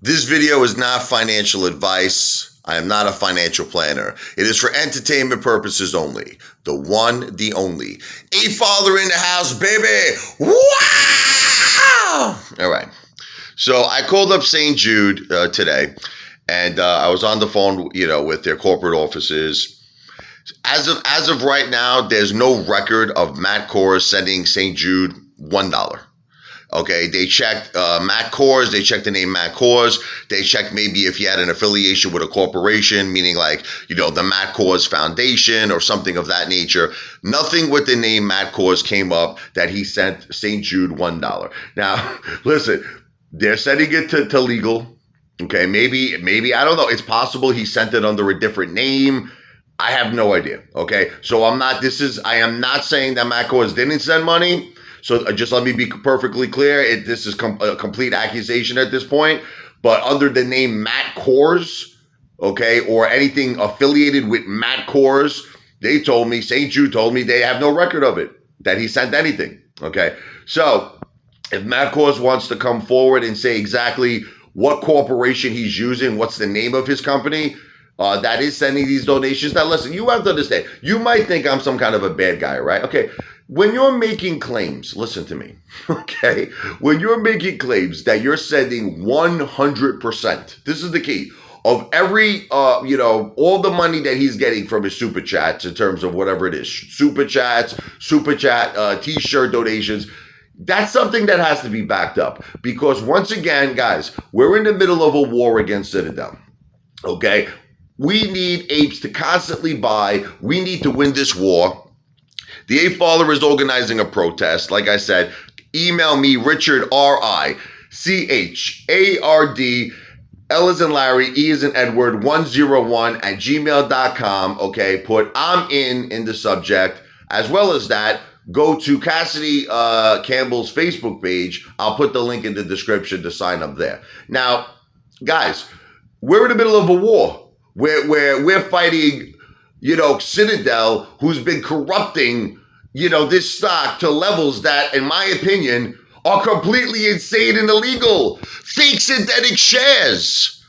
This video is not financial advice. I am not a financial planner. It is for entertainment purposes only. The one, the only. A father in the house, baby. Wow! All right. So I called up St. Jude today, and I was on the phone, with their corporate offices. As of right now, there's no record of Matt Kohrs sending St. Jude $1. Okay, they checked Matt Kohrs, they checked the name Matt Kohrs, they checked maybe if he had an affiliation with a corporation, meaning like, the Matt Kohrs Foundation or something of that nature. Nothing with the name Matt Kohrs came up that he sent St. Jude $1. Now, listen, they're sending it to legal. Okay, maybe, I don't know. It's possible he sent it under a different name. I have no idea. Okay, so I am not saying that Matt Kohrs didn't send money. So just let me be perfectly clear. This is a complete accusation at this point. But under the name Matt Kohrs, okay, or anything affiliated with Matt Kohrs, St. Jude told me they have no record of it, that he sent anything. Okay, so if Matt Kohrs wants to come forward and say exactly what corporation he's using, what's the name of his company, that is sending these donations. Now, listen, you have to understand. You might think I'm some kind of a bad guy, right? Okay. When you're making claims, listen to me, okay? When you're making claims that you're sending 100%, this is the key, of every, all the money that he's getting from his super chats in terms of whatever it is, super chat, t-shirt donations, that's something that has to be backed up. Because once again, guys, we're in the middle of a war against Citadel, okay? We need apes to constantly buy. We need to win this war. The Ape Father is organizing a protest. Like I said, email me, Richard, RICHARD, L as in Larry, E as in Edward, 101 at gmail.com. Okay, put I'm in the subject. As well as that, go to Cassidy Campbell's Facebook page. I'll put the link in the description to sign up there. Now, guys, we're in the middle of a war where we're fighting, Citadel, who's been corrupting, this stock to levels that, in my opinion, are completely insane and illegal. Fake synthetic shares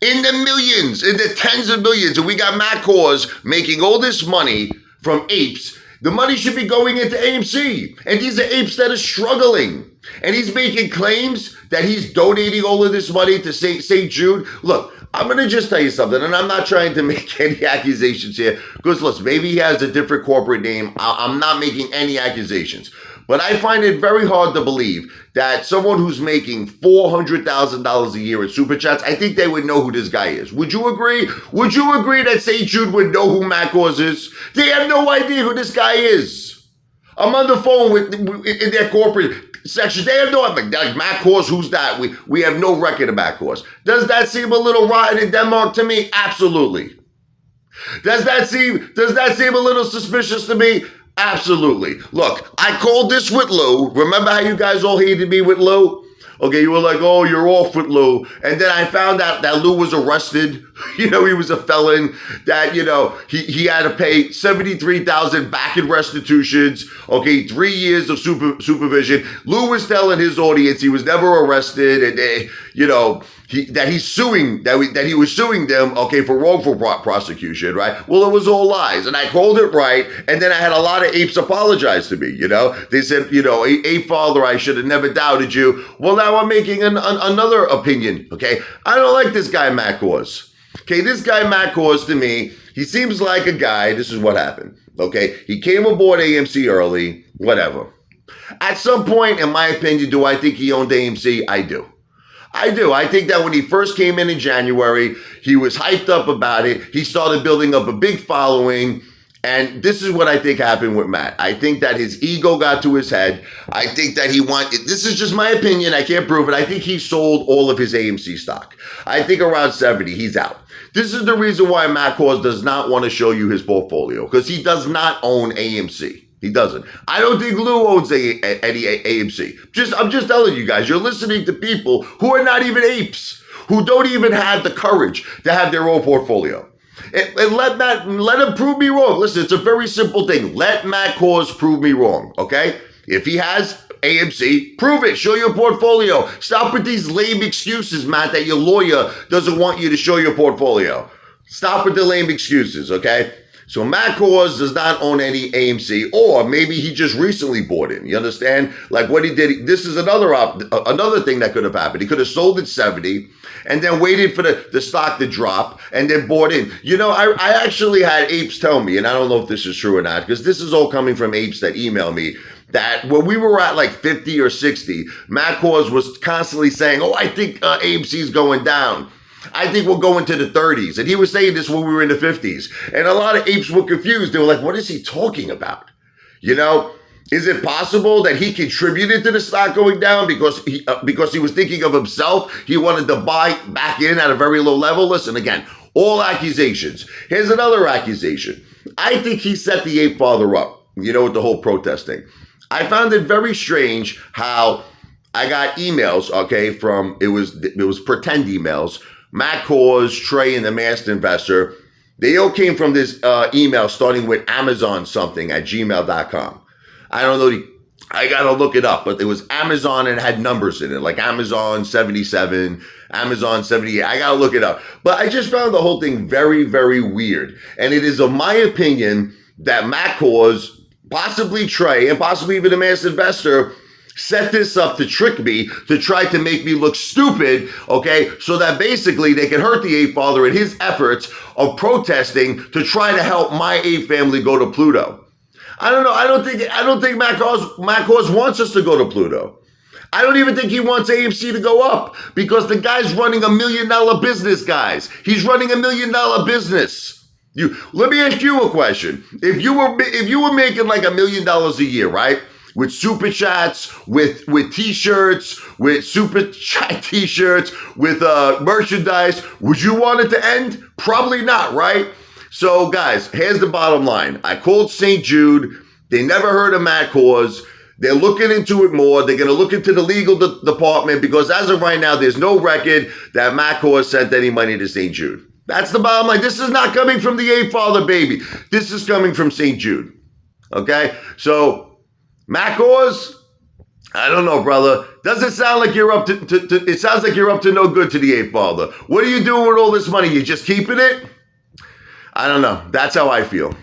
in the millions, in the tens of millions. And we got Matt Kohrs making all this money from apes. The money should be going into AMC. And these are apes that are struggling. And he's making claims that he's donating all of this money to St. Jude. Look, I'm going to just tell you something, and I'm not trying to make any accusations here, because listen, maybe he has a different corporate name. I'm not making any accusations. But I find it very hard to believe that someone who's making $400,000 a year in super chats, I think they would know who this guy is. Would you agree? Would you agree that St. Jude would know who Matt Kohrs is? They have no idea who this guy is. I'm on the phone in their corporate section. They have no idea. Like Matt Kohrs, who's that? We have no record of Matt Kohrs. Does that seem a little rotten in Denmark to me? Absolutely. Does that seem a little suspicious to me? Absolutely. Look, I called this with Lou. Remember how you guys all hated me with Lou? Okay, you were like, oh, you're off with Lou. And then I found out that Lou was arrested. He was a felon, that, he had to pay $73,000 back in restitutions. Okay, 3 years of supervision. Lou was telling his audience he was never arrested, and that he was suing them, okay, for wrongful prosecution, right? Well, it was all lies, and I called it right, and then I had a lot of apes apologize to me, They said, Ape Father, I should have never doubted you. Well, now I'm making another opinion, okay? I don't like this guy, Matt Kohrs. Okay, this guy, Matt Kohrs, to me, he seems like a guy, this is what happened, okay? He came aboard AMC early, whatever. At some point, in my opinion, do I think he owned AMC? I do. I think that when he first came in January, he was hyped up about it. He started building up a big following. And this is what I think happened with Matt. I think that his ego got to his head. I think that this is just my opinion, I can't prove it. I think he sold all of his AMC stock. I think around 70, he's out. This is the reason why Matt Kohrs does not want to show you his portfolio, because he does not own AMC. He doesn't. I don't think Lou owns any AMC. I'm just telling you guys, you're listening to people who are not even apes, who don't even have the courage to have their own portfolio. And let him prove me wrong. Listen, it's a very simple thing. Let Matt Kohrs prove me wrong, okay? If he has AMC, prove it. Show your portfolio. Stop with these lame excuses, Matt, that your lawyer doesn't want you to show your portfolio. Stop with the lame excuses, okay? So Matt Kohrs does not own any AMC, or maybe he just recently bought in. You understand? Like what he did. This is another thing that could have happened. He could have sold at 70 and then waited for the stock to drop and then bought in. You know, I actually had apes tell me, and I don't know if this is true or not, because this is all coming from apes that email me, that when we were at like 50 or 60, Matt Kohrs was constantly saying, oh, I think AMC is going down. I think we'll go into the 30s. And he was saying this when we were in the 50s. And a lot of apes were confused. They were like, what is he talking about? You know, is it possible that he contributed to the stock going down because he was thinking of himself? He wanted to buy back in at a very low level? Listen, again, all accusations. Here's another accusation. I think he set the ape father up, you know, with the whole protest thing. I found it very strange how I got emails, okay, from, it was pretend emails. Matt Kohrs, Trey, and the Masked Investor, they all came from this email starting with Amazon something at gmail.com. I don't know, I got to look it up, but it was Amazon and it had numbers in it, like Amazon 77, Amazon 78. I got to look it up. But I just found the whole thing very, very weird. And it is of my opinion that Matt Kohrs, possibly Trey, and possibly even the Masked Investor, set this up to trick me, to try to make me look stupid, okay, so that basically they can hurt the ape father in his efforts of protesting to try to help my ape family go to Pluto. I don't know. I don't think Matt Kohrs wants us to go to Pluto. I don't even think he wants AMC to go up, because the guy's running $1 million business, guys. He's running $1 million business. Let me ask you a question. If you were making like $1 million a year, right? With super chats, with t-shirts, with super chat t-shirts, with merchandise, would you want it to end? Probably not, right? So guys, here's the bottom line. I called St. Jude. They never heard of Matt Kohrs. They're looking into it more. They're going to look into the legal department, because as of right now, there's no record that Matt Kohrs sent any money to St. Jude. That's the bottom line. This is not coming from the ape father, baby. This is coming from St. Jude. Okay? So Matt Kohrs, I don't know, brother. Doesn't sound like you're up to it sounds like you're up to no good to the ape father. What are you doing with all this money? You just keeping it? I don't know. That's how I feel.